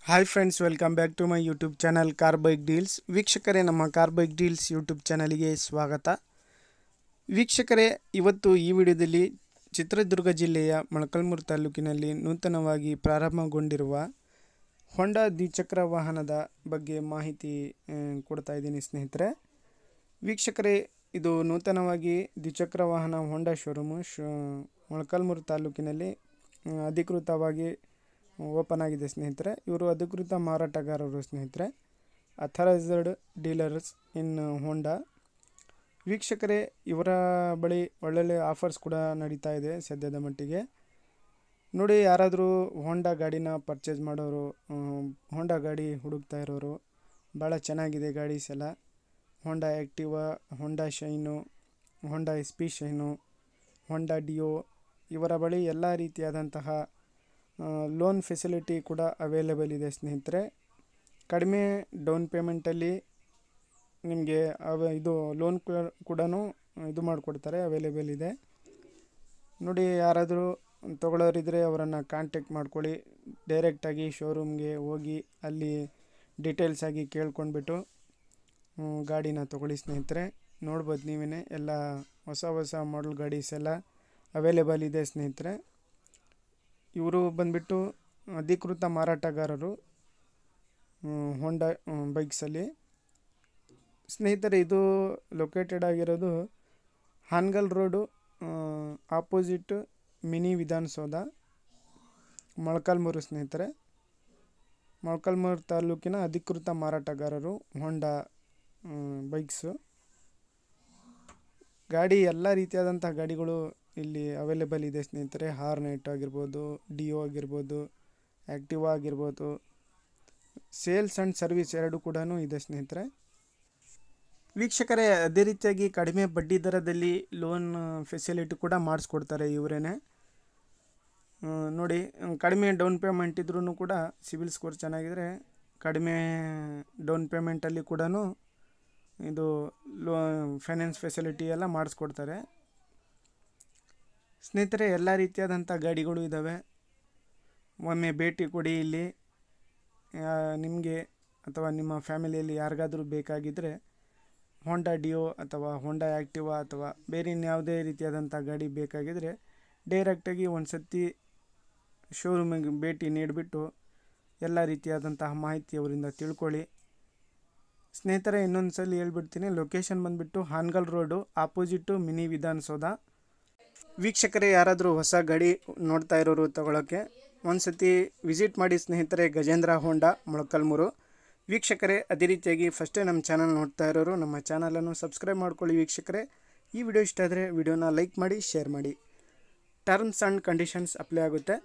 Hi friends, welcome back to my YouTube channel car bike deals. ವೀಕ್ಷಕರೇ, ನಮ್ಮ car bike deals YouTube ಚಾನಲ್ಗೆ ಸ್ವಾಗತ. ವೀಕ್ಷಕರೇ, ಇವತ್ತು ಈ ವಿಡಿಯೋದಲ್ಲಿ ಚಿತ್ರದುರ್ಗ ಜಿಲ್ಲೆಯ ಮೊಳಕಾಲ್ಮೂರು ತಾಲೂಕಿನಲ್ಲಿ ನೂತನವಾಗಿ ಪ್ರಾರಂಭಗೊಂಡಿರುವ ಹೊಂಡಾ ದ್ವಿಚಕ್ರ ವಾಹನದ ಬಗ್ಗೆ ಮಾಹಿತಿ ಕೊಡ್ತಾ ಇದ್ದೀನಿ ಸ್ನೇಹಿತರೆ. ವೀಕ್ಷಕರೇ, ಇದು ನೂತನವಾಗಿ ದ್ವಿಚಕ್ರ ವಾಹನ ಹೊಂಡಾ ಶೋರೂಮು ಮೊಳಕಾಲ್ಮೂರು ತಾಲೂಕಿನಲ್ಲಿ ಅಧಿಕೃತವಾಗಿ ಓಪನ್ ಆಗಿದೆ ಸ್ನೇಹಿತರೆ. ಇವರು ಅಧಿಕೃತ ಮಾರಾಟಗಾರರು ಸ್ನೇಹಿತರೆ, ಅಥರೈಸ್ಡ್ ಡೀಲರ್ಸ್ ಇನ್ ಹೊಂಡಾ. ವೀಕ್ಷಕರೇ, ಇವರ ಬಳಿ ಒಳ್ಳೊಳ್ಳೆ ಆಫರ್ಸ್ ಕೂಡ ನಡೀತಾ ಇದೆ ಸದ್ಯದ ಮಟ್ಟಿಗೆ. ನೋಡಿ, ಯಾರಾದರೂ ಹೊಂಡಾ ಗಾಡಿನ ಪರ್ಚೇಸ್ ಮಾಡೋರು, ಹೊಂಡಾ ಗಾಡಿ ಹುಡುಕ್ತಾ ಇರೋರು, ಭಾಳ ಚೆನ್ನಾಗಿದೆ ಗಾಡೀಸ್ ಎಲ್ಲ. ಹೊಂಡಾ ಆ್ಯಕ್ಟಿವಾ, ಹೊಂಡಾ ಶೈನು, ಹೊಂಡಾ SP ಶೈನು, ಹೊಂಡಾ ಡಿಯೋ, ಇವರ ಬಳಿ ಎಲ್ಲ ರೀತಿಯಾದಂತಹ ಲೋನ್ ಫೆಸಿಲಿಟಿ ಕೂಡ ಅವೈಲೇಬಲ್ ಇದೆ ಸ್ನೇಹಿತರೆ. ಕಡಿಮೆ ಡೌನ್ ಪೇಮೆಂಟಲ್ಲಿ ನಿಮಗೆ ಇದು ಲೋನ್ ಕೂಡ ಇದು ಮಾಡಿಕೊಡ್ತಾರೆ, ಅವೈಲೇಬಲ್ ಇದೆ. ನೋಡಿ, ಯಾರಾದರೂ ತೊಗೊಳ್ಳೋರಿದ್ದರೆ ಅವರನ್ನು ಕಾಂಟ್ಯಾಕ್ಟ್ ಮಾಡ್ಕೊಳ್ಳಿ. ಡೈರೆಕ್ಟಾಗಿ ಶೋರೂಮ್ಗೆ ಹೋಗಿ ಅಲ್ಲಿ ಡೀಟೇಲ್ಸ್ ಆಗಿ ಕೇಳ್ಕೊಂಡ್ಬಿಟ್ಟು ಗಾಡಿನ ತೊಗೊಳ್ಳಿ ಸ್ನೇಹಿತರೆ. ನೋಡ್ಬೋದು ನೀವೇ, ಎಲ್ಲ ಹೊಸ ಮಾಡೆಲ್ ಗಾಡೀಸ್ ಎಲ್ಲ ಅವೈಲೇಬಲ್ ಇದೆ ಸ್ನೇಹಿತರೆ. ಇವರು ಬಂದುಬಿಟ್ಟು ಅಧಿಕೃತ ಮಾರಾಟಗಾರರು ಹೊಂಡಾ ಬೈಕ್ಸಲ್ಲಿ. ಸ್ನೇಹಿತರೆ, ಇದು ಲೊಕೇಟೆಡ್ ಆಗಿರೋದು Hangal road opposite mini Vidhana Soudha, Molakalmuru ಸ್ನೇಹಿತರೆ. ಮೊಳಕಾಲ್ಮೂರು ತಾಲೂಕಿನ ಅಧಿಕೃತ ಮಾರಾಟಗಾರರು ಹೊಂಡಾ ಬೈಕ್ಸು. ಗಾಡಿ ಎಲ್ಲ ರೀತಿಯಾದಂಥ ಗಾಡಿಗಳು ಇಲ್ಲಿ ಅವೈಲೇಬಲ್ ಇದೆ ಸ್ನೇಹಿತರೆ. ಹಾರ್ನೆಟ್ ಆಗಿರ್ಬೋದು, ಡಿಯೋ ಆಗಿರ್ಬೋದು, ಆ್ಯಕ್ಟಿವಾ ಆಗಿರ್ಬೋದು. ಸೇಲ್ಸ್ ಆ್ಯಂಡ್ ಸರ್ವಿಸ್ ಎರಡು ಕೂಡ ಇದೆ ಸ್ನೇಹಿತರೆ. ವೀಕ್ಷಕರೇ, ಅದೇ ರೀತಿಯಾಗಿ ಕಡಿಮೆ ಬಡ್ಡಿ ದರದಲ್ಲಿ ಲೋನ್ ಫೆಸಿಲಿಟಿ ಕೂಡ ಮಾಡಿಸ್ಕೊಡ್ತಾರೆ ಇವರೇ. ನೋಡಿ, ಕಡಿಮೆ ಡೌನ್ ಪೇಮೆಂಟ್ ಇದ್ರೂ ಕೂಡ ಸಿಬಿಲ್ ಸ್ಕೋರ್ ಚೆನ್ನಾಗಿದ್ರೆ ಕಡಿಮೆ ಡೌನ್ ಪೇಮೆಂಟಲ್ಲಿ ಕೂಡ ಇದು ಫೈನಾನ್ಸ್ ಫೆಸಿಲಿಟಿ ಎಲ್ಲ ಮಾಡಿಸ್ಕೊಡ್ತಾರೆ ಸ್ನೇಹಿತರೆ. ಎಲ್ಲ ರೀತಿಯಾದಂಥ ಗಾಡಿಗಳು ಇದ್ದಾವೆ. ಒಮ್ಮೆ ಭೇಟಿ ಕೊಡಿ ಇಲ್ಲಿ. ನಿಮಗೆ ಅಥವಾ ನಿಮ್ಮ ಫ್ಯಾಮಿಲಿಯಲ್ಲಿ ಯಾರಿಗಾದರೂ ಬೇಕಾಗಿದ್ದರೆ ಹೊಂಡಾ ಡಿಯೋ ಅಥವಾ ಹೊಂಡಾ ಆ್ಯಕ್ಟಿವಾ ಅಥವಾ ಬೇರೆ ಇನ್ಯಾವುದೇ ರೀತಿಯಾದಂಥ ಗಾಡಿ ಬೇಕಾಗಿದ್ದರೆ ಡೈರೆಕ್ಟಾಗಿ ಒಂದು ಸತಿ ಶೋರೂಮಿಗೆ ಭೇಟಿ ನೀಡಿಬಿಟ್ಟು ಎಲ್ಲ ರೀತಿಯಾದಂತಹ ಮಾಹಿತಿ ಅವರಿಂದ ತಿಳ್ಕೊಳ್ಳಿ ಸ್ನೇಹಿತರೆ. ಇನ್ನೊಂದು ಸಲ ಹೇಳ್ಬಿಡ್ತೀನಿ, ಲೊಕೇಶನ್ ಬಂದುಬಿಟ್ಟು Hangal road opposite mini Vidhana Soudha. ವೀಕ್ಷಕರೇ, ಯಾರಾದರೂ ಹೊಸ ಗಾಡಿ ನೋಡ್ತಾ ಇರೋರು ತಗೊಳ್ಳೋಕ್ಕೆ ಒಂದು ಸತಿ ವಿಸಿಟ್ ಮಾಡಿ ಸ್ನೇಹಿತರೆ, ಗಜೇಂದ್ರ ಹೊಂಡಾ ಮೊಳಕಾಲ್ಮೂರು. ವೀಕ್ಷಕರೇ, ಅದೇ ರೀತಿಯಾಗಿ ಫಸ್ಟೇ ನಮ್ಮ ಚಾನಲ್ ನೋಡ್ತಾ ಇರೋರು ನಮ್ಮ ಚಾನಲನ್ನು ಸಬ್ಸ್ಕ್ರೈಬ್ ಮಾಡ್ಕೊಳ್ಳಿ ವೀಕ್ಷಕರೇ. ಈ ವಿಡಿಯೋ ಇಷ್ಟ ಆದರೆ ವಿಡಿಯೋನ ಲೈಕ್ ಮಾಡಿ, ಶೇರ್ ಮಾಡಿ. ಟರ್ಮ್ಸ್ ಆ್ಯಂಡ್ ಕಂಡೀಷನ್ಸ್ ಅಪ್ಲೈ ಆಗುತ್ತೆ.